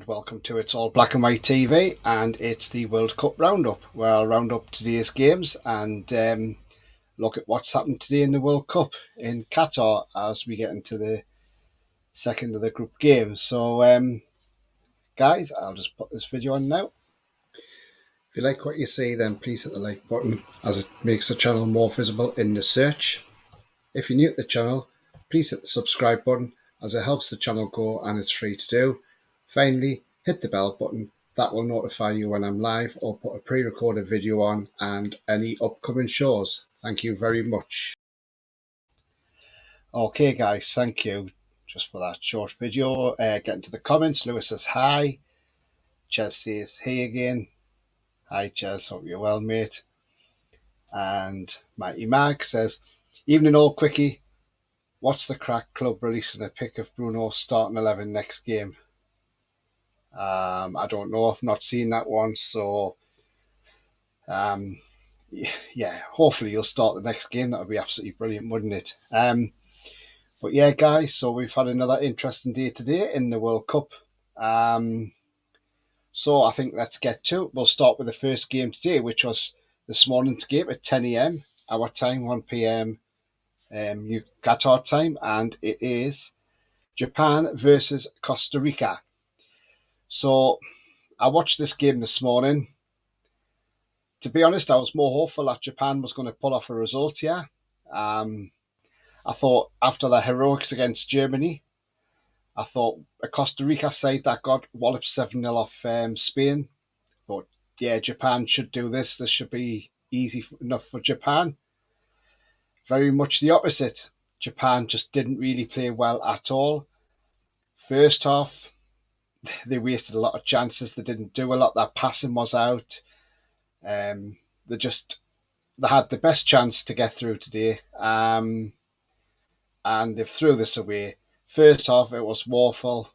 welcome to It's All Black and White TV, and it's the World Cup roundup where I'll round up today's games and look at what's happened today in the World Cup in Qatar as we get into the second of the group games. So guys, I'll just put this video on now. If you like what you see, then please hit the like button as it makes the channel more visible in the search. If you're new to the channel, please hit the subscribe button as it helps the channel grow and it's free to do. Finally, hit the bell button. That will notify you when I'm live or put a pre-recorded video on and any upcoming shows. Thank you very much. Okay guys, thank you just for that short video. Getting to the comments, Lewis says hi. Ches says hey again. Hi Ches, hope you're well mate. And Mighty Mag says, evening all quickie. What's the crack? Club releasing a pic of Bruno starting 11 next game. I don't know. I've not seen that one. So, yeah, hopefully you'll start the next game. That would be absolutely brilliant, wouldn't it? But yeah, guys, so we've had another interesting day today in the World Cup. So I think let's get to it. We'll start with the first game today, which was this morning's game at 10 a.m. our time, 1 p.m. Qatar time, and it is Japan versus Costa Rica. So I watched this game this morning. To be honest, I was more hopeful that Japan was going to pull off a result here. I thought after the heroics against Germany, I thought a Costa Rica side that got walloped 7-0 off Spain. Thought, yeah, Japan should do this. This should be easy enough for Japan. Very much the opposite. Japan just didn't really play well at all. First half, they wasted a lot of chances. They didn't do a lot. Their passing was out. They had the best chance to get through today. And they threw this away. First half, it was woeful.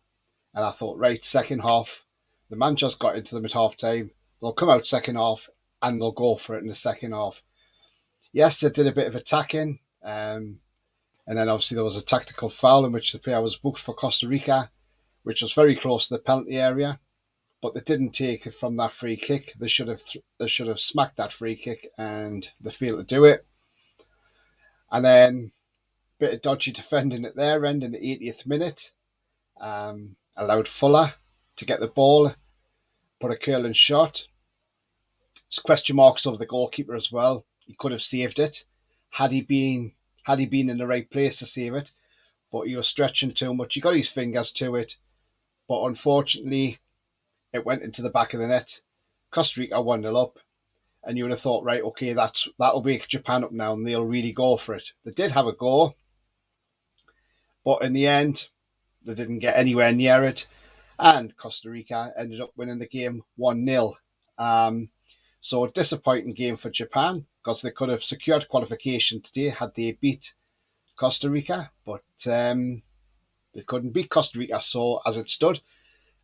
And I thought, right, second half, the man just got into them at half time. They'll come out second half and they'll go for it in the second half. Yes, they did a bit of attacking. And then obviously there was a tactical foul in which the player was booked for Costa Rica, which was very close to the penalty area. But they didn't take it from that free kick. They should have smacked that free kick and they failed to do it. And then a bit of dodgy defending at their end in the 80th minute. Allowed Fuller to get the ball, put a curling shot. There's question marks over the goalkeeper as well. He could have saved it had he been in the right place to save it, but he was stretching too much. He got his fingers to it, but unfortunately it went into the back of the net. Costa Rica 1-0 up, and you would have thought, right, okay, that'll wake Japan up now and they'll really go for it. They did have a go, but in the end they didn't get anywhere near it, and Costa Rica ended up winning the game 1-0. So a disappointing game for Japan, because they could have secured qualification today had they beat Costa Rica, but they couldn't beat Costa Rica. So as it stood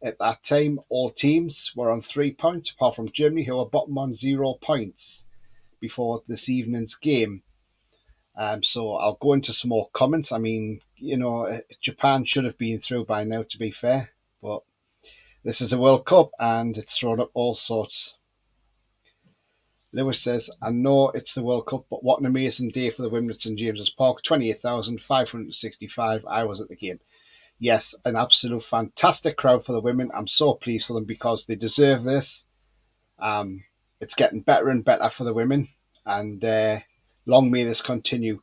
at that time, all teams were on 3 points, apart from Germany, who were bottom on 0 points before this evening's game. So I'll go into some more comments. I mean, Japan should have been through by now, to be fair, but this is a World Cup and it's thrown up all sorts. Lewis says, I know it's the World Cup, but what an amazing day for the women at St James's Park. 28,565. I was at the game. Yes, an absolute fantastic crowd for the women. I'm so pleased for them because they deserve this. It's getting better and better for the women, and long may this continue.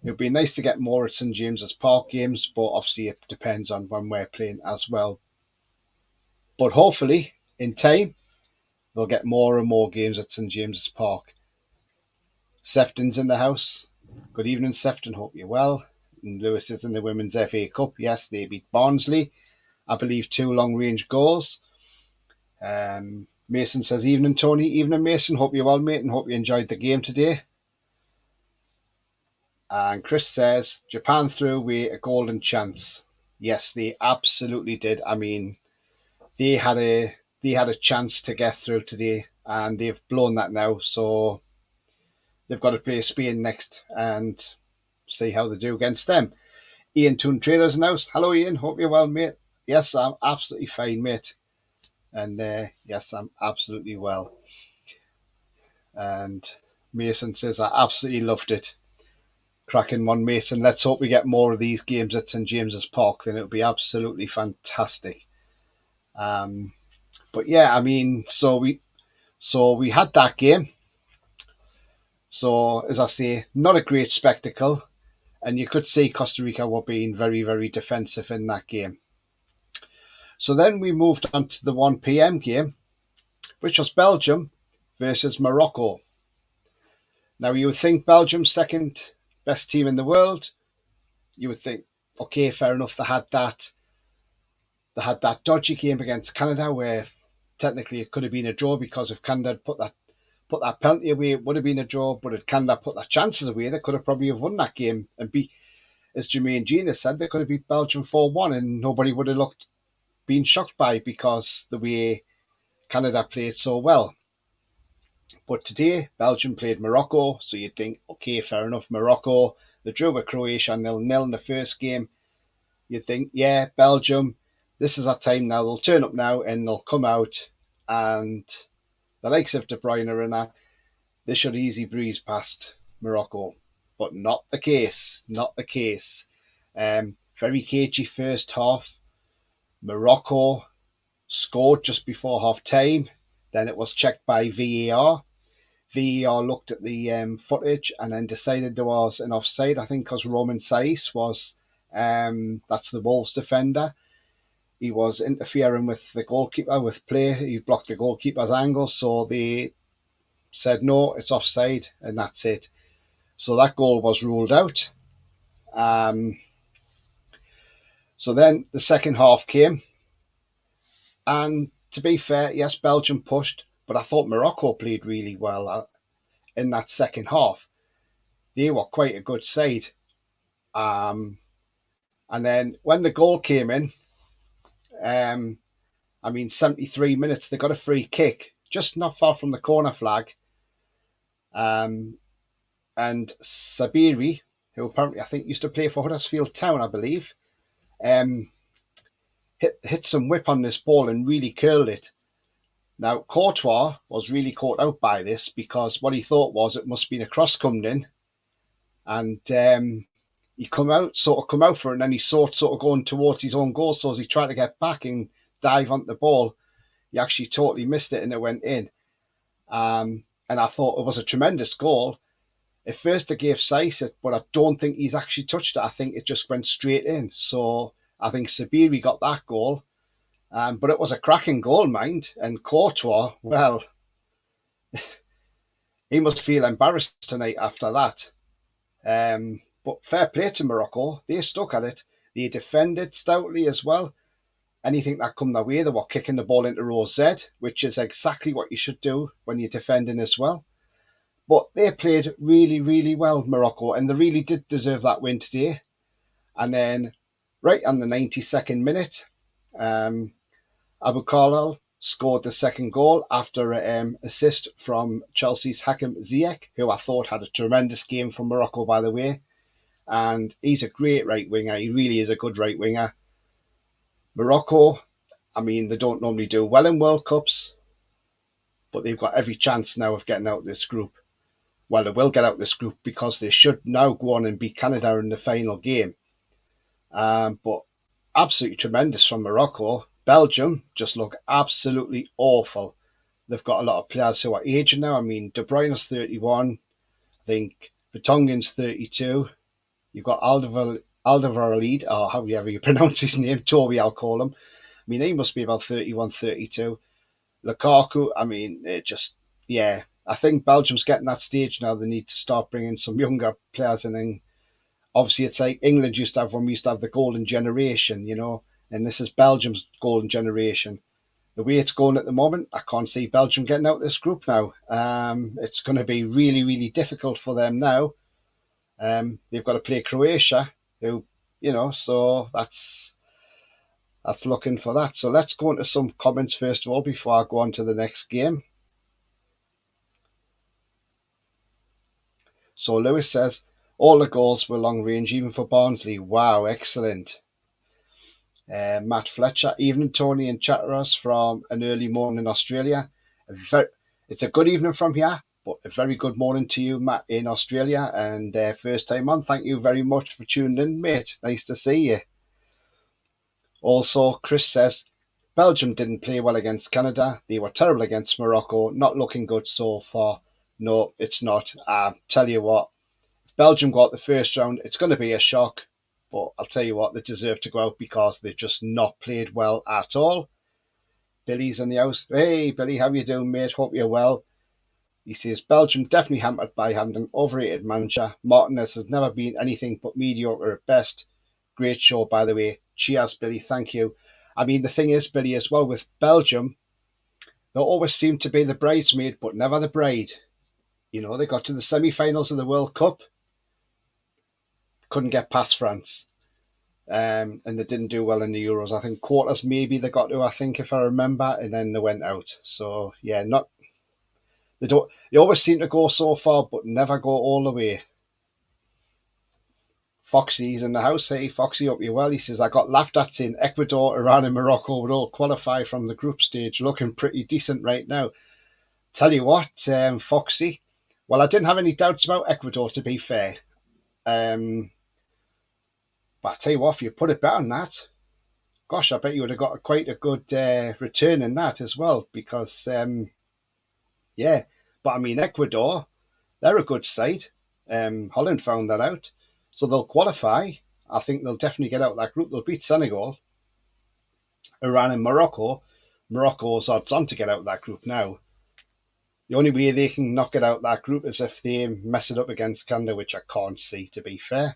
It would be nice to get more at St James's Park games, but obviously it depends on when we're playing as well. But hopefully, in time, they'll get more and more games at St James's Park. Sefton's in the house. Good evening, Sefton. Hope you're well. And Lewis is in the Women's FA Cup. Yes, they beat Barnsley. I believe 2 long-range goals. Mason says, evening, Tony. Evening, Mason. Hope you're well, mate, and hope you enjoyed the game today. And Chris says, Japan threw away a golden chance. Yes, they absolutely did. I mean, they had a chance to get through today, and they've blown that now. So they've got to play Spain next and see how they do against them. Ian Toon Traders in the house. Hello, Ian. Hope you're well, mate. Yes, I'm absolutely fine, mate. And yes, I'm absolutely well. And Mason says, I absolutely loved it. Cracking one, Mason. Let's hope we get more of these games at St James's Park. Then it'll be absolutely fantastic. But yeah, I mean, so we had that game. So as I say, not a great spectacle, and you could see Costa Rica were being very, very defensive in that game. So then we moved on to the 1 p.m. game, which was Belgium versus Morocco. Now you would think Belgium's second best team in the world. You would think, okay, fair enough. They had that dodgy game against Canada where technically it could have been a draw because if Canada had put that penalty away, it would have been a draw. But if Canada put their chances away, they could have probably have won that game and beat, as Jermaine Jean has said, they could have beat Belgium 4-1 and nobody would have been shocked by it because the way Canada played so well. But today, Belgium played Morocco, so you'd think, okay, fair enough, Morocco. They drew with Croatia 0-0 in the first game. You'd think, yeah, Belgium, this is our time now. They'll turn up now and they'll come out, and the likes of De Bruyne and that, they should easy breeze past Morocco. But not the case. Not the case. Very cagey first half. Morocco scored just before half time. Then it was checked by VAR. VAR looked at the footage and then decided there was an offside. I think because Romain Saiss was, that's the Wolves defender. He was interfering with the goalkeeper with play. He blocked the goalkeeper's angle, so they said no, it's offside, and that's it. So that goal was ruled out. So then the second half came, and to be fair, yes, Belgium pushed, but I thought Morocco played really well in that second half. They were quite a good side. And then when the goal came in, I mean, 73 minutes, they got a free kick, just not far from the corner flag. And Sabiri, who apparently I think used to play for Huddersfield Town, I believe, hit some whip on this ball and really curled it. Now, Courtois was really caught out by this because what he thought was it must have been a cross coming in. And he come out for it, and then he sort of going towards his own goal. So as he tried to get back and dive onto the ball, he actually totally missed it and it went in. And I thought it was a tremendous goal. At first, I gave Saiss it, but I don't think he's actually touched it. I think it just went straight in. So I think Sabiri got that goal. But it was a cracking goal, mind. And Courtois, well, he must feel embarrassed tonight after that. But fair play to Morocco. They stuck at it. They defended stoutly as well. Anything that come their way, they were kicking the ball into row Z, which is exactly what you should do when you're defending as well. But they played really, really well, Morocco, and they really did deserve that win today. And then, right on the 92nd minute, Aboukhlal scored the second goal after an assist from Chelsea's Hakim Ziyech, who I thought had a tremendous game for Morocco, by the way. And he's a great right winger. He really is a good right winger. Morocco, I mean, they don't normally do well in World Cups, but they've got every chance now of getting out of this group. Well, they will get out of this group because they should now go on and beat Canada in the final game. But absolutely tremendous from Morocco. Belgium just look absolutely awful. They've got a lot of players who are aging now. I mean, De Bruyne's 31. I think Vertonghen's 32. You've got Alderweireld, or however you pronounce his name, Toby, I'll call him. I mean, he must be about 31, 32. Lukaku, I mean, yeah. I think Belgium's getting that stage now. They need to start bringing some younger players in. And obviously, it's like England used to have when we used to have the golden generation, and this is Belgium's golden generation. The way it's going at the moment, I can't see Belgium getting out of this group now. It's going to be really, really difficult for them now. They've got to play Croatia, who, so that's looking for that. So let's go into some comments first of all before I go on to the next game. So Lewis says, all the goals were long range, even for Barnsley. Wow, excellent. Matt Fletcher, evening Tony and Chatteras from an early morning in Australia. It's a good evening from here, but a very good morning to you, Matt, in Australia. And first time on, thank you very much for tuning in, mate. Nice to see you. Also, Chris says, Belgium didn't play well against Canada. They were terrible against Morocco. Not looking good so far. No, it's not. Tell you what, if Belgium got the first round, it's going to be a shock. But I'll tell you what, they deserve to go out because they've just not played well at all. Billy's in the house. Hey, Billy, how you doing, mate? Hope you're well. He says, Belgium definitely hampered by having an overrated manager. Martinez has never been anything but mediocre at best. Great show, by the way. Cheers, Billy. Thank you. I mean, the thing is, Billy, as well, with Belgium, they always seem to be the bridesmaid, but never the bride. You know, they got to the semi-finals of the World Cup, couldn't get past France. And they didn't do well in the Euros. I think quarters maybe they got to, I think, if I remember, and then they went out. So, yeah, they always seem to go so far, but never go all the way. Foxy's in the house. Hey, Foxy, hope you're well. He says, I got laughed at in Ecuador, Iran, and Morocco would all qualify from the group stage. Looking pretty decent right now. Tell you what, Foxy, well, I didn't have any doubts about Ecuador, to be fair. But I tell you what, if you put it better than that, gosh, I bet you would have got quite a good return in that as well. Because, yeah, but I mean, Ecuador, they're a good side. Holland found that out. So they'll qualify. I think they'll definitely get out of that group. They'll beat Senegal, Iran, and Morocco. Morocco's odds on to get out of that group now. The only way they can knock it out of that group is if they mess it up against Canada, which I can't see, to be fair.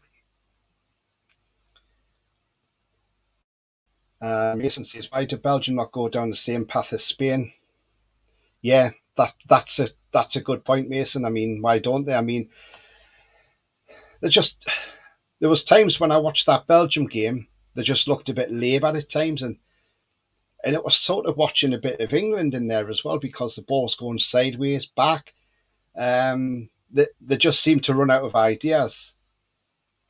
Mason says, why did Belgium not go down the same path as Spain? Yeah, that's a good point, Mason. I mean, why don't they? I mean, there was times when I watched that Belgium game, they just looked a bit laboured at times, and it was sort of watching a bit of England in there as well because the ball was going sideways back. They just seemed to run out of ideas.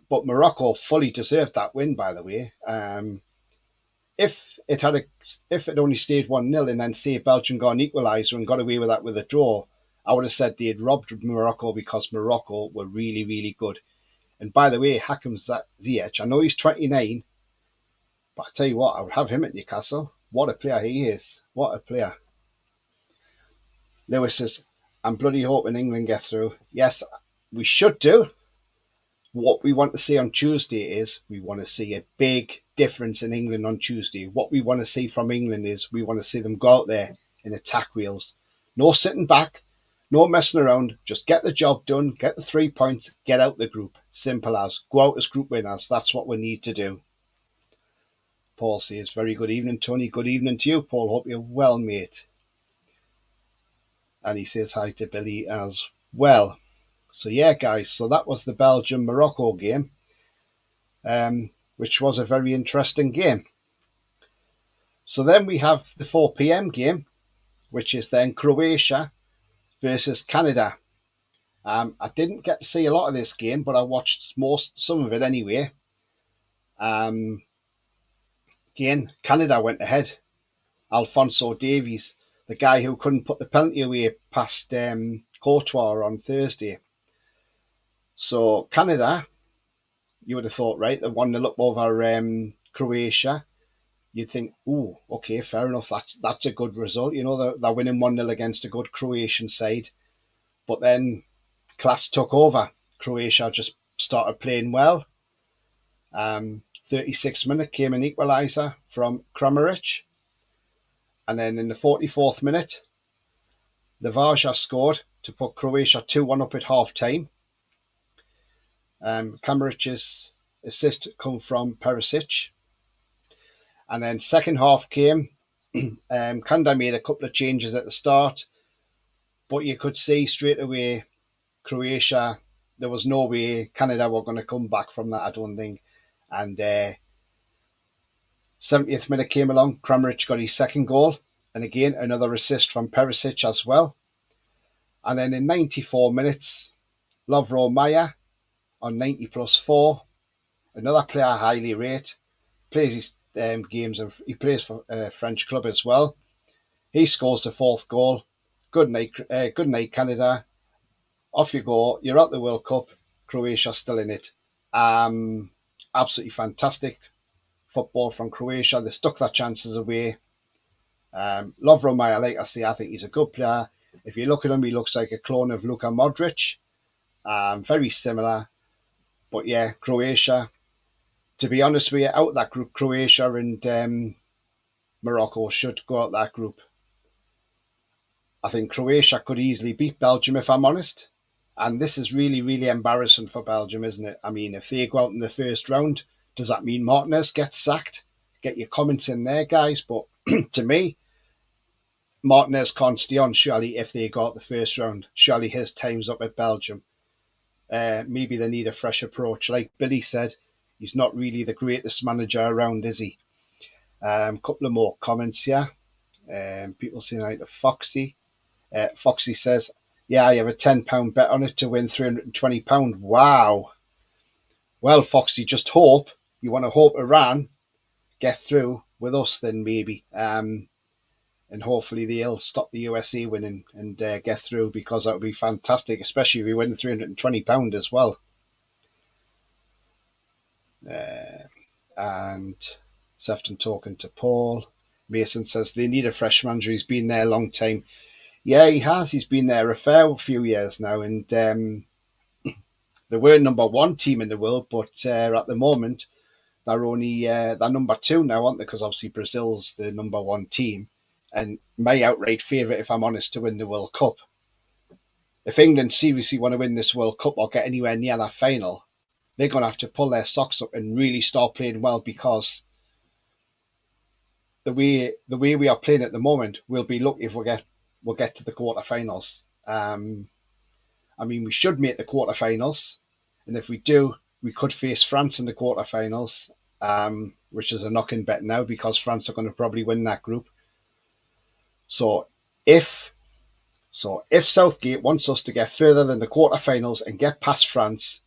But Morocco fully deserved that win, by the way. If it only stayed 1-0 and then say Belgium got an equaliser and got away with that with a draw, I would have said they had robbed Morocco because Morocco were really, really good. And by the way, Hakim Ziyech, I know he's 29, but I tell you what, I would have him at Newcastle. What a player he is. What a player. Lewis says, I'm bloody hoping England get through. Yes, we should do. What we want to see on Tuesday is we want to see a big difference in England on Tuesday. What we want to see from England is we want to see them go out there and attack Wales. No sitting back, no messing around. Just get the job done, get the 3 points, get out the group. Simple as. Go out as group winners. That's what we need to do. Paul says, very good evening, Tony. Good evening to you, Paul. Hope you're well, mate. And he says hi to Billy as well. So, yeah, guys, so that was the Belgium-Morocco game, which was a very interesting game. So then we have the 4 p.m. game, which is then Croatia versus Canada. I didn't get to see a lot of this game, but I watched some of it anyway. Again, Canada went ahead. Alphonso Davies, the guy who couldn't put the penalty away past Courtois on Thursday. So Canada, you would have thought, right, they 1-0 up over Croatia. You'd think, oh, okay, fair enough. That's a good result. You know, they're winning 1-0 against a good Croatian side. But then class took over. Croatia just started playing well. 36th minute came an equaliser from Kramaric. And then in the 44th minute, the Varga scored to put Croatia 2-1 up at half-time. Kramaric's assist come from Perisic. And then second half came. Canada made a couple of changes at the start. But you could see straight away, Croatia, there was no way Canada were going to come back from that, I don't think. And 70th minute came along. Kramaric got his second goal. And again, another assist from Perisic as well. And then in 94 minutes, Lovro Mayer on 90+4, another player I highly rate, plays his games, and he plays for a French club as well. He scores the fourth goal. Good night, Canada. Off you go. You're at the World Cup. Croatia's still in it. Absolutely fantastic football from Croatia. They stuck their chances away. Lovro Majer, like I say, I think he's a good player. If you look at him, he looks like a clone of Luka Modric. Very similar. But yeah, Croatia. To be honest with you, out of that group, Croatia and Morocco should go out that group. I think Croatia could easily beat Belgium, if I'm honest. And this is really, really embarrassing for Belgium, isn't it? I mean, if they go out in the first round, does that mean Martinez gets sacked? Get your comments in there, guys. But to me, Martinez can't stay on, surely, if they go out the first round. Surely his time's up at Belgium. Maybe they need a fresh approach. Like Billy said, he's not really the greatest manager around, is he? Couple of more comments here. People saying like the Foxy. Foxy says, yeah, I have a £10 bet on it to win £320. Wow. Well, Foxy, just hope. You want to hope Iran get through with us then maybe. And hopefully they'll stop the USA winning and get through, because that would be fantastic, especially if we win £320 as well. And Sefton talking to Paul. Mason says they need a fresh manager. He's been there a long time. Yeah, he has. He's been there a fair few years now, and they were number one team in the world, but at the moment they're only they're number two now, aren't they? Because obviously Brazil's the number one team, and my outright favourite, if I'm honest, to win the World Cup. If England seriously want to win this World Cup or get anywhere near that final, they're going to have to pull their socks up and really start playing well, because the way we are playing at the moment, we'll be lucky if we'll get to the quarterfinals. I mean, we should make the quarterfinals, and if we do, we could face France in the quarterfinals, which is a knocking bet now, because France are going to probably win that group. So if Southgate wants us to get further than the quarterfinals and get past France,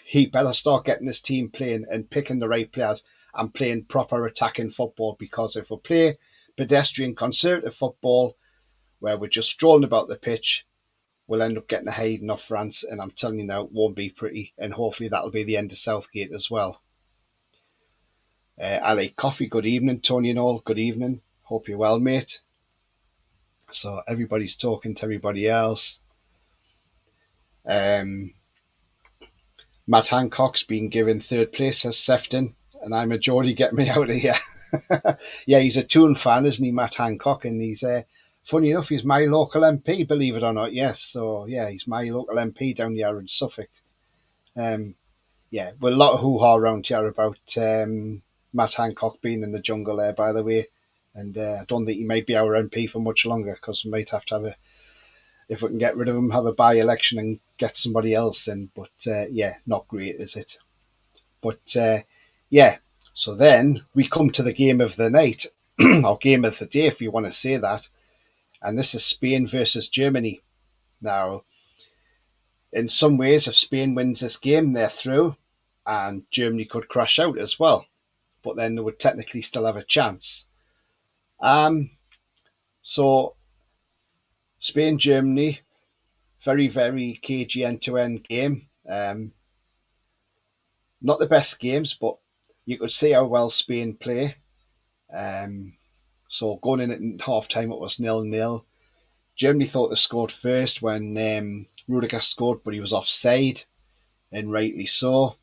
he better start getting his team playing and picking the right players and playing proper attacking football, because if we play pedestrian conservative football where we're just strolling about the pitch, we'll end up getting a hiding off France, and I'm telling you now, it won't be pretty, and hopefully that'll be the end of Southgate as well. I like coffee. Good evening, Tony and all. Good evening. Hope you're well, mate. So everybody's talking to everybody else. Matt Hancock's been given third place, says Sefton, and I'm a Geordie, get me out of here. Yeah, he's a Toon fan, isn't he, Matt Hancock? And he's funny enough, he's my local MP, believe it or not. Yes, so yeah, he's my local MP down here in Suffolk. Yeah, well, a lot of hoo-ha around here about Matt Hancock being in the jungle there, by the way. And I don't think he might be our MP for much longer, because we might have to have if we can get rid of him, have a by-election and get somebody else in. But yeah, not great, is it? But yeah, so then we come to the game of the night, or game of the day, if you want to say that. And this is Spain versus Germany. Now, in some ways, if Spain wins this game, they're through, and Germany could crash out as well. But then they would technically still have a chance. So Spain, Germany, very, very cagey end-to-end game. Not the best games, but you could see how well Spain play. So going in at half-time, it was 0-0. Germany thought they scored first when Rudiger scored, but he was offside, and rightly so.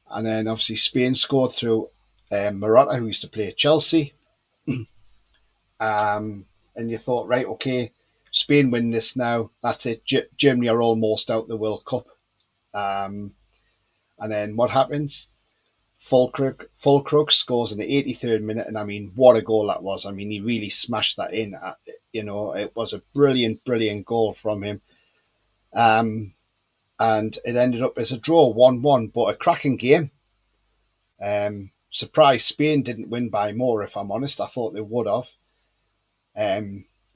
And then obviously Spain scored through Morata, who used to play at Chelsea. And you thought, right, okay, Spain win this now. That's it. Germany are almost out the World Cup. And then what happens? Fulkrug scores in the 83rd minute, and I mean, what a goal that was. I mean, he really smashed that in. It was a brilliant, brilliant goal from him. And it ended up as a draw, 1-1, but a cracking game. Surprised Spain didn't win by more, if I'm honest. I thought they would have.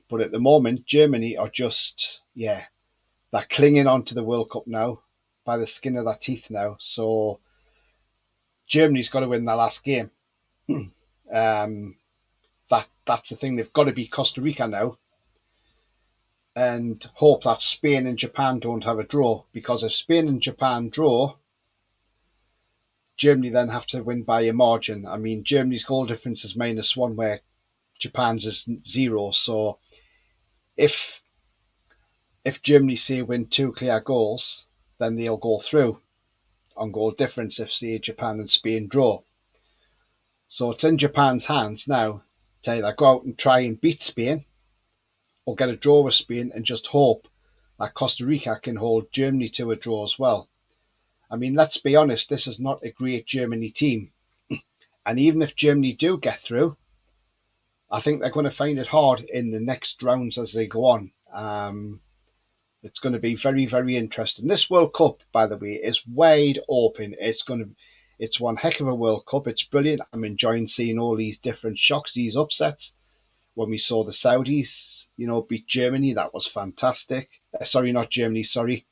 But at the moment, Germany are just, they're clinging on to the World Cup now by the skin of their teeth now. So Germany's got to win their last game. That's the thing. They've got to beat Costa Rica now, and hope that Spain and Japan don't have a draw. Because if Spain and Japan draw, Germany then have to win by a margin. I mean, Germany's goal difference is -1, where Japan's is 0. So if Germany say win 2 clear goals, then they'll go through on goal difference if say Japan and Spain draw. So it's in Japan's hands now to either go out and try and beat Spain or get a draw with Spain and just hope that Costa Rica can hold Germany to a draw as well. I mean, let's be honest, this is not a great Germany team. And even if Germany do get through, I think they're going to find it hard in the next rounds as they go on. It's going to be very, very interesting. This World Cup, by the way, is wide open. It's one heck of a World Cup. It's brilliant. I'm enjoying seeing all these different shocks, these upsets. When we saw the Saudis, beat Germany, that was fantastic. Sorry, not Germany, sorry.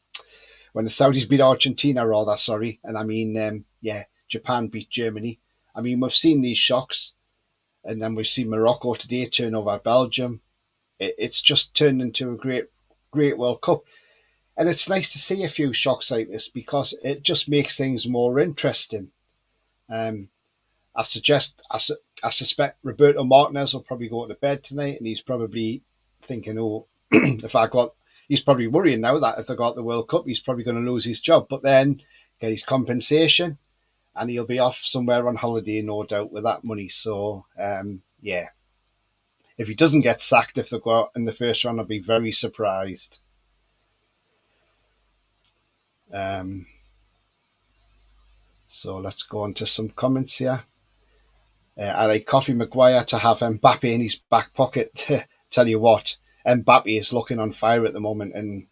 When the Saudis beat Argentina, rather, sorry. And I mean, Japan beat Germany. I mean, we've seen these shocks. And then we've seen Morocco today turn over Belgium. It's just turned into a great, great World Cup. And it's nice to see a few shocks like this because it just makes things more interesting. I suspect Roberto Martinez will probably go to bed tonight, and he's probably thinking, "Oh, he's probably worrying now that if they got the World Cup, he's probably going to lose his job. But then get his compensation, and he'll be off somewhere on holiday, no doubt, with that money. So, yeah, if he doesn't get sacked if they go out in the first round, I'll be very surprised." So let's go on to some comments here. I like Coffee Maguire to have Mbappe in his back pocket. Tell you what, Mbappe is looking on fire at the moment, and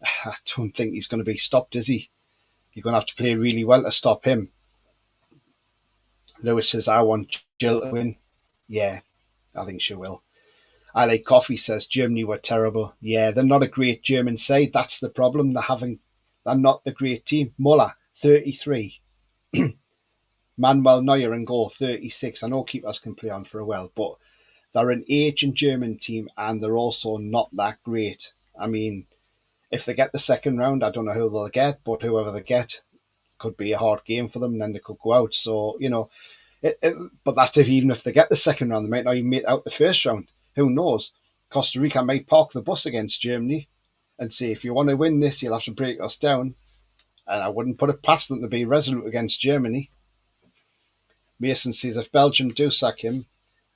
I don't think he's going to be stopped, is he? You're going to have to play really well to stop him. Lewis says, I want Jill to win. Yeah, I think she will. I like Coffee says, Germany were terrible. Yeah, they're not a great German side. That's the problem. They're not the great team. Muller, 33. Manuel Neuer in goal, 36. I know keepers can play on for a while, but they're an aging German team and they're also not that great. I mean, if they get the second round, I don't know who they'll get, but whoever they get could be a hard game for them, and then they could go out. So, but that's even if they get the second round, they might not even make out the first round. Who knows? Costa Rica might park the bus against Germany and say, if you want to win this, you'll have to break us down. And I wouldn't put it past them to be resolute against Germany. Mason says, if Belgium do sack him,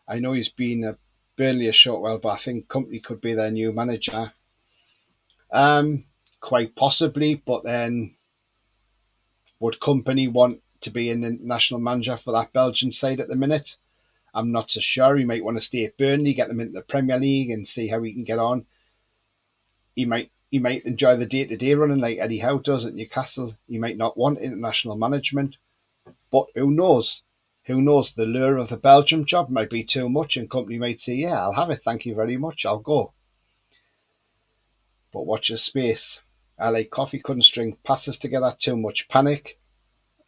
I know he's been at Burnley a short while, but I think Company could be their new manager. Quite possibly, but then would Company want to be an international manager for that Belgian side at the minute? I'm not so sure. He might want to stay at Burnley, get them into the Premier League and see how he can get on. He might enjoy the day-to-day running like Eddie Howe does at Newcastle. He might not want international management, but who knows? Who knows? The lure of the Belgium job might be too much, and Company might say, yeah, I'll have it, thank you very much, I'll go. But watch your space. LA Coffee couldn't string passes together, too much panic.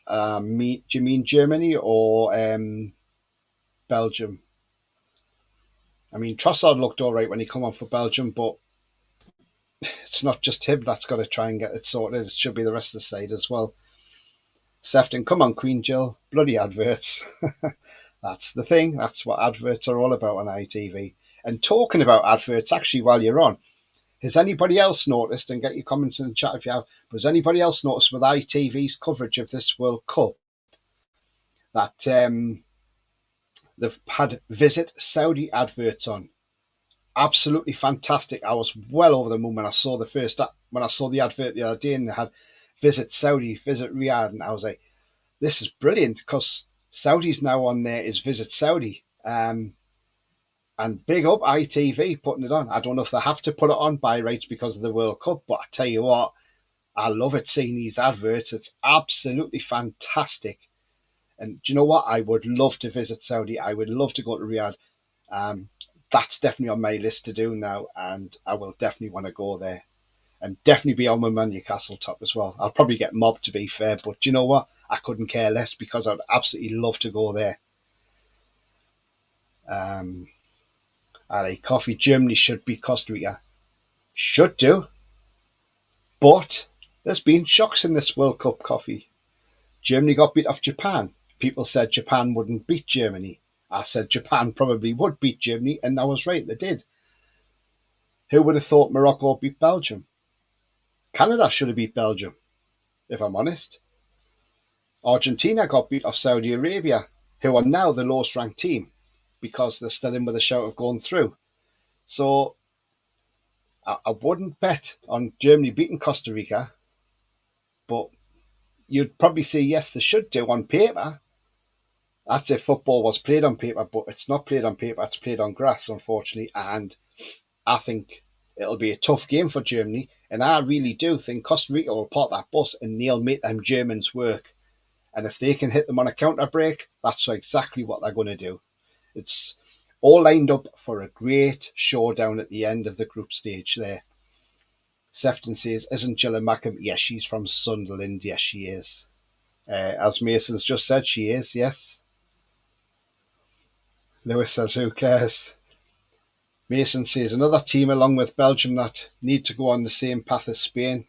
Do you mean Germany or Belgium? I mean, Trossard looked all right when he come on for Belgium, but it's not just him that's got to try and get it sorted. It should be the rest of the side as well. Sefton, come on, Queen Jill. Bloody adverts. That's the thing. That's what adverts are all about on ITV. And talking about adverts, actually, while you're on, has anybody else noticed, and get your comments in the chat if you have, but has anybody else noticed with ITV's coverage of this World Cup that they've had Visit Saudi adverts on? Absolutely fantastic. I was well over the moon when I saw the advert the other day and they had Visit Saudi, Visit Riyadh, and I was like, this is brilliant because Saudi's now on there is Visit Saudi. And big up ITV putting it on. I don't know if they have to put it on by rights because of the World Cup, but I tell you what, I love it seeing these adverts. It's absolutely fantastic. And do you know what? I would love to visit Saudi. I would love to go to Riyadh. That's definitely on my list to do now, and I will definitely want to go there. And definitely be on my Newcastle top as well. I'll probably get mobbed, to be fair, but do you know what? I couldn't care less because I'd absolutely love to go there. LA Coffee, Germany should beat Costa Rica. Should do. But there's been shocks in this World Cup, Coffee. Germany got beat off Japan. People said Japan wouldn't beat Germany. I said Japan probably would beat Germany, and I was right, they did. Who would have thought Morocco beat Belgium? Canada should have beat Belgium, if I'm honest. Argentina got beat off Saudi Arabia, who are now the lowest ranked team because they're still in with a shout of going through. So I wouldn't bet on Germany beating Costa Rica, but you'd probably say yes, they should do on paper. That's if football was played on paper, but it's not played on paper, it's played on grass, unfortunately. And I think it'll be a tough game for Germany. And I really do think Costa Rica will park that bus and they'll make them Germans work. And if they can hit them on a counter break, that's exactly what they're going to do. It's all lined up for a great showdown at the end of the group stage there. Sefton says, isn't Gillian Mackham? Yes, she's from Sunderland. Yes, she is. As Mason's just said, she is, yes. Lewis says, who cares? Mason says, another team along with Belgium that need to go on the same path as Spain.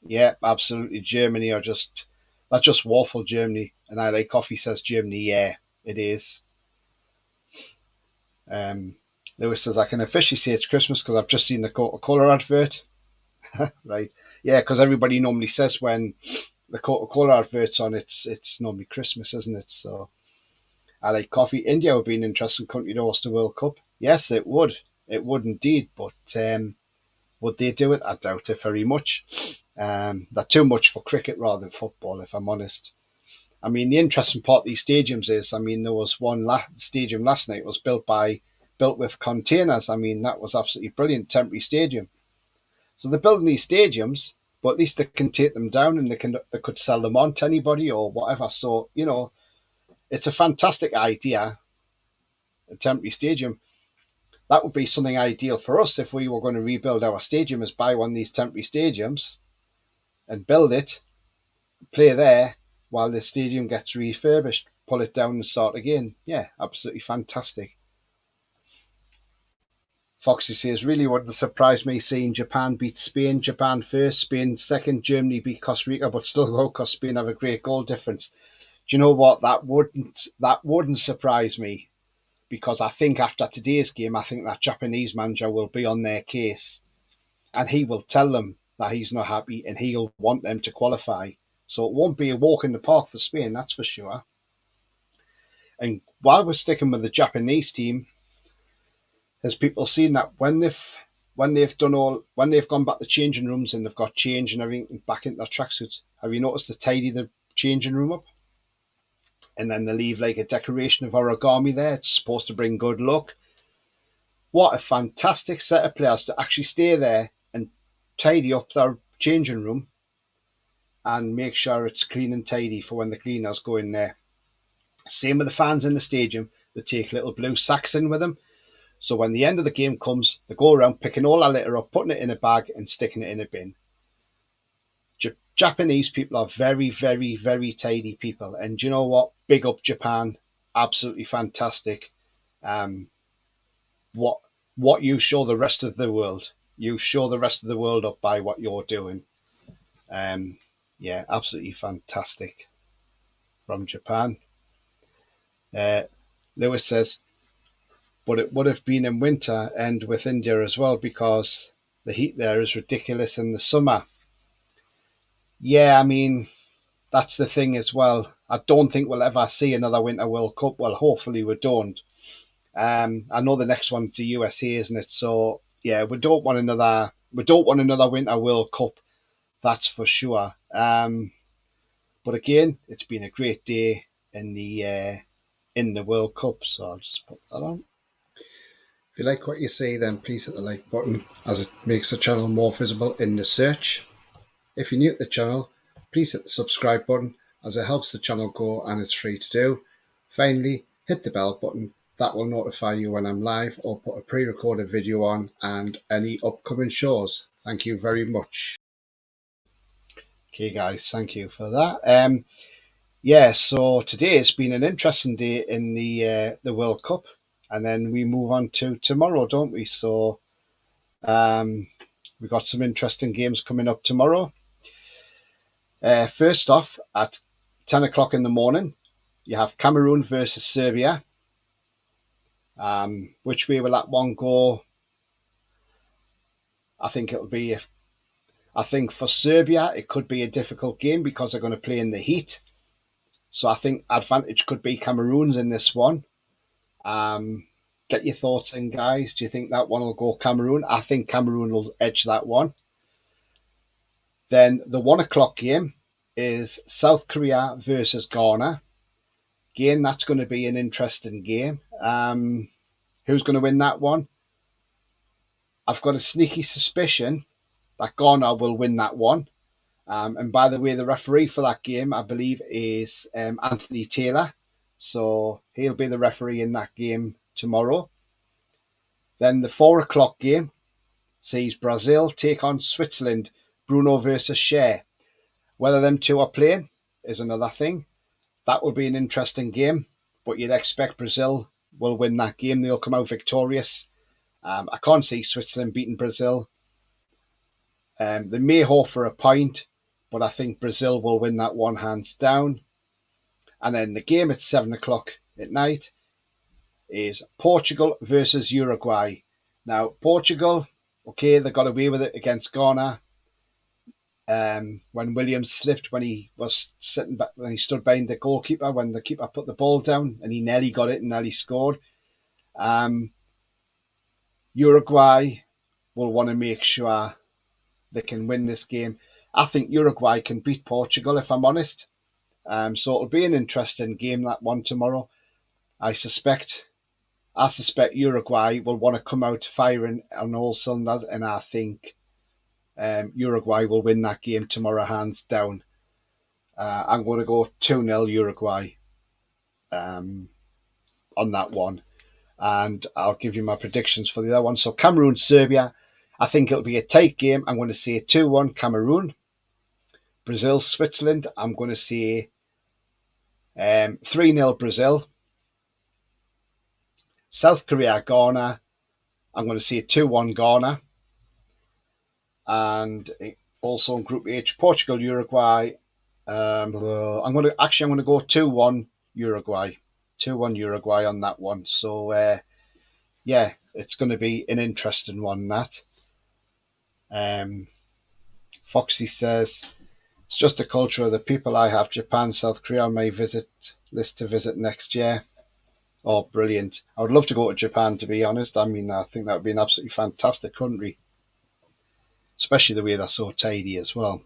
Yeah, absolutely. Germany are just, that's just waffle, Germany. And I like Coffee says Germany. Yeah, it is. Lewis says, I can officially say it's Christmas because I've just seen the Coca-Cola advert. Right. Yeah, because everybody normally says when the Coca-Cola advert's on, it's normally Christmas, isn't it? So I like Coffee. India would be an interesting country to host the World Cup. Yes, it would. It would indeed. But would they do it? I doubt it very much. They're too much for cricket rather than football, if I'm honest. I mean, the interesting part of these stadiums is, I mean, there was one stadium last night was built with containers. I mean, that was absolutely brilliant, temporary stadium. So they're building these stadiums, but at least they can take them down and they could sell them on to anybody or whatever. So, you know, it's a fantastic idea, a temporary stadium. That would be something ideal for us if we were going to rebuild our stadium, is buy one of these temporary stadiums and build it, play there while the stadium gets refurbished, pull it down and start again. Yeah, absolutely fantastic. Foxy says, really wouldn't surprise me seeing Japan beat Spain. Japan first, Spain second, Germany beat Costa Rica, but still go because Spain have a great goal difference. Do you know what? That wouldn't surprise me, because I think after today's game, I think that Japanese manager will be on their case and he will tell them that he's not happy and he'll want them to qualify. So it won't be a walk in the park for Spain, that's for sure. And while we're sticking with the Japanese team, has people seen that when they've gone back to changing rooms and they've got change and everything back into their tracksuits, have you noticed they tidy the changing room up? And then they leave like a decoration of origami there. It's supposed to bring good luck. What a fantastic set of players to actually stay there and tidy up their changing room and make sure it's clean and tidy for when the cleaners go in there. Same with the fans in the stadium. They take little blue sacks in with them. So when the end of the game comes, they go around picking all that litter up, putting it in a bag and sticking it in a bin. Japanese people are very, very, very tidy people. And you know what? Big up Japan. Absolutely fantastic. What you show the rest of the world. You show the rest of the world up by what you're doing. Yeah, absolutely fantastic from Japan. Lewis says, but it would have been in winter and with India as well because the heat there is ridiculous in the summer. Yeah, I mean, that's the thing as well. I don't think we'll ever see another Winter World Cup. Well, hopefully we don't. I know the next one's the USA, isn't it? So yeah, we don't want another Winter World Cup. That's for sure. But again, it's been a great day in the World Cup. So I'll just put that on. If you like what you see, then please hit the like button as it makes the channel more visible in the search. If you're new to the channel, please hit the subscribe button as it helps the channel grow and it's free to do. Finally, hit the bell button. That will notify you when I'm live or put a pre-recorded video on and any upcoming shows. Thank you very much. Okay guys, thank you for that. Yeah, so today has been an interesting day in the World Cup. and then we move on to tomorrow, don't we? So we've got some interesting games coming up tomorrow. First off, at 10 o'clock in the morning, you have Cameroon versus Serbia. Which way will that one go? I think for Serbia, it could be a difficult game because they're going to play in the heat. So I think advantage could be Cameroon's in this one. Get your thoughts in, guys. Do you think that one will go Cameroon? I think Cameroon will edge that one. Then the 1 o'clock game is South Korea versus Ghana. Again, that's going to be an interesting game. Who's going to win that one? I've got a sneaky suspicion that Ghana will win that one. And by the way, the referee for that game, I believe, is Anthony Taylor. So he'll be the referee in that game tomorrow. Then the 4 o'clock game sees Brazil take on Switzerland, Bruno versus Cher. Whether them two are playing is another thing. That will be an interesting game, but you'd expect Brazil will win that game. They'll come out victorious. I can't see Switzerland beating Brazil. They may hope for a point, but I think Brazil will win that one hands down. And then the game at 7 o'clock at night is Portugal versus Uruguay. Now, Portugal, okay, they got away with it against Ghana. When Williams slipped when he was sitting back, when he stood behind the goalkeeper, when the keeper put the ball down, and he nearly got it and nearly scored. Uruguay will want to make sure they can win this game. I think Uruguay can beat Portugal, if I'm honest. So it'll be an interesting game, that one tomorrow. I suspect Uruguay will want to come out firing on all cylinders, and I think Uruguay will win that game tomorrow hands down. I'm going to go 2-0 Uruguay on that one. And I'll give you my predictions for the other one. So Cameroon, Serbia, I think it'll be a tight game. I'm going to say 2-1 Cameroon. Brazil, Switzerland, I'm going to say 3-0 Brazil. South Korea, Ghana, I'm going to say 2-1 Ghana. And also in Group H, Portugal, Uruguay. I'm going to go 2-1 Uruguay. 2-1 Uruguay on that one. So, yeah, it's going to be an interesting one, that. Foxy says, it's just a culture of the people. I have Japan, South Korea on my list to visit next year. Oh, brilliant. I would love to go to Japan, to be honest. I mean, I think that would be an absolutely fantastic country. Especially the way they're so tidy as well.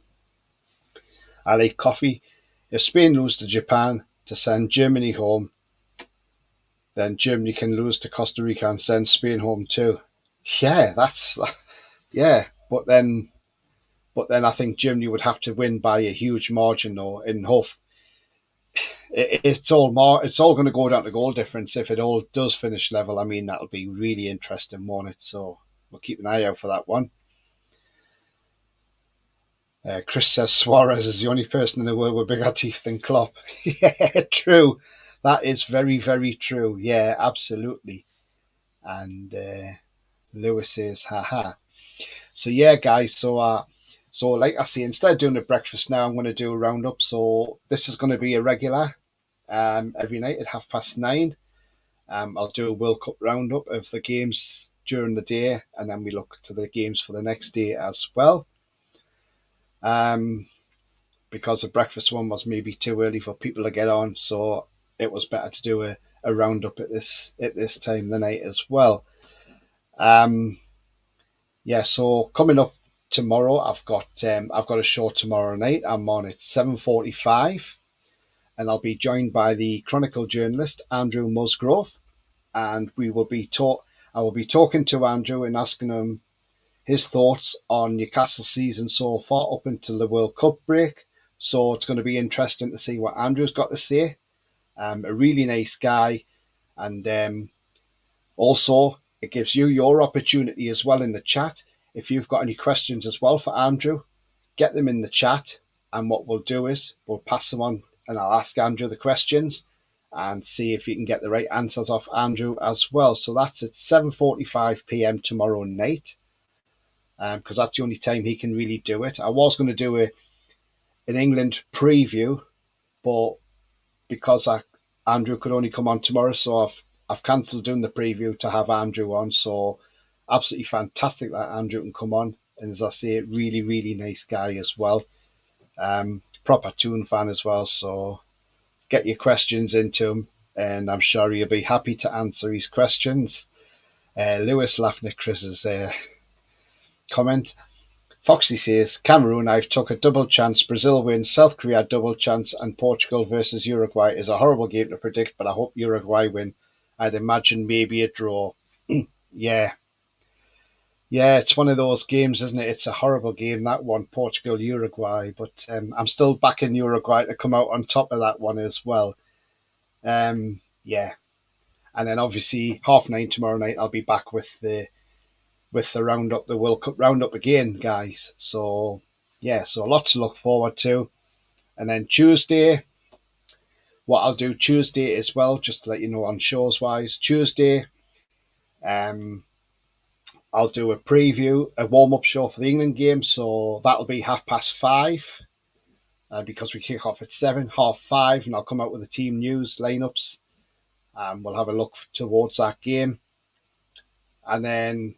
I like coffee. If Spain lose to Japan to send Germany home, then Germany can lose to Costa Rica and send Spain home too. Yeah, But then I think Germany would have to win by a huge margin, though. In Huff, it's all going to go down to goal difference. If it all does finish level, I mean, that'll be really interesting, won't it? So we'll keep an eye out for that one. Chris says Suarez is the only person in the world with bigger teeth than Klopp. Yeah, true. That is very, very true. Yeah, absolutely. And Lewis says, haha. So yeah, guys. So like I say, instead of doing a breakfast now, I'm going to do a roundup. So this is going to be a regular every night at 9:30. I'll do a World Cup roundup of the games during the day, and then we look to the games for the next day as well. Because the breakfast one was maybe too early for people to get on, so it was better to do a roundup at this time of the night as well. So coming up tomorrow, I've got a show tomorrow night. I'm on at 7:45, and I'll be joined by the Chronicle journalist Andrew Musgrove, and I will be talking to Andrew and asking him his thoughts on Newcastle season so far up until the World Cup break. So it's going to be interesting to see what Andrew's got to say. A really nice guy, and also it gives you your opportunity as well in the chat. If you've got any questions as well for Andrew, get them in the chat, and what we'll do is we'll pass them on, and I'll ask Andrew the questions, and see if you can get the right answers off Andrew as well. So that's at 7:45 p.m. tomorrow night, because that's the only time he can really do it. I was going to do an England preview, but because Andrew could only come on tomorrow, so I've cancelled doing the preview to have Andrew on. So absolutely fantastic that Andrew can come on, and as I say, really really nice guy as well. Proper Toon fan as well. So get your questions into him, and I'm sure he'll be happy to answer his questions. Lewis laughing at Chris's comment. Foxy says, Cameroon, I've took a double chance. Brazil wins, South Korea double chance, and Portugal versus Uruguay is a horrible game to predict, but I hope Uruguay win. I'd imagine maybe a draw. Yeah. Yeah, it's one of those games, isn't it? It's a horrible game, that one, Portugal, Uruguay. But I'm still backing Uruguay to come out on top of that one as well. Yeah. And then obviously 9:30 tomorrow night, I'll be back with the roundup, the World Cup roundup again, guys. So yeah, so a lot to look forward to. And then Tuesday, what I'll do Tuesday as well, just to let you know on shows wise, Tuesday, I'll do a preview, a warm up show for the England game. So that'll be 5:30. Because we kick off at 7, 5:30, and I'll come out with the team news lineups. We'll have a look towards that game. And then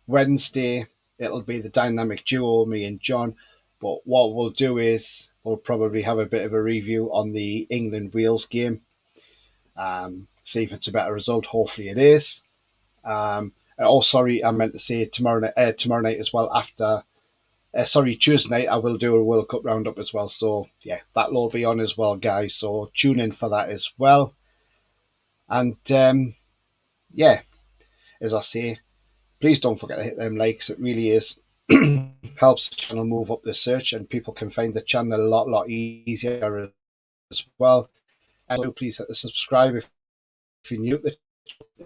Wednesday, it'll be the dynamic duo, me and John. But what we'll do is we'll probably have a bit of a review on the England-Wales game. See if it's a better result. Hopefully it is. Sorry, I meant to say tomorrow night as well. Tuesday night, I will do a World Cup roundup as well. So yeah, that'll all be on as well, guys. So tune in for that as well. And yeah, as I say, please don't forget to hit them likes. It really is helps the channel move up the search, and people can find the channel a lot easier as well. And so please hit the subscribe if you're new to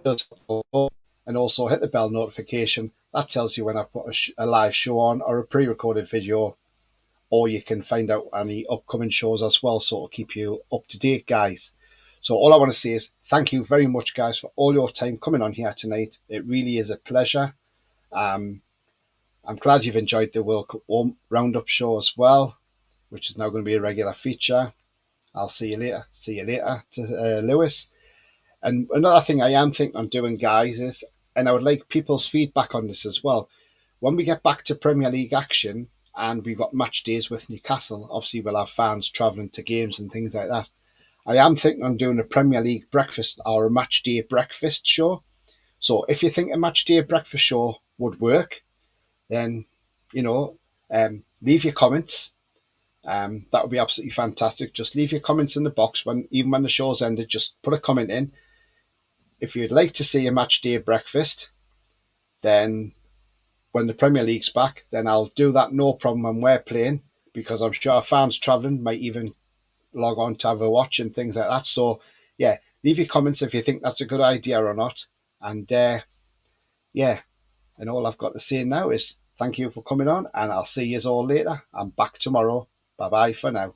the channel, and also hit the bell notification. That tells you when I put a live show on or a pre-recorded video, or you can find out any upcoming shows as well. So it'll keep you up to date, guys. So all I want to say is thank you very much, guys, for all your time coming on here tonight. It really is a pleasure. I'm glad you've enjoyed the World Cup Roundup show as well, which is now going to be a regular feature. I'll see you later. See you later to Lewis. And another thing I am thinking on doing, guys, is, and I would like people's feedback on this as well, when we get back to Premier League action and we've got match days with Newcastle, obviously we'll have fans travelling to games and things like that. I am thinking on doing a Premier League breakfast or a match day breakfast show. So if you think a match day breakfast show would work, then, leave your comments. That would be absolutely fantastic. Just leave your comments in the box even when the show's ended. Just put a comment in. If you'd like to see a match day breakfast, then when the Premier League's back, then I'll do that, no problem, when we're playing, because I'm sure fans travelling might even log on to have a watch and things like that. So yeah, leave your comments if you think that's a good idea or not. And yeah, and all I've got to say now is thank you for coming on, and I'll see you all later. I'm back tomorrow. Bye bye for now.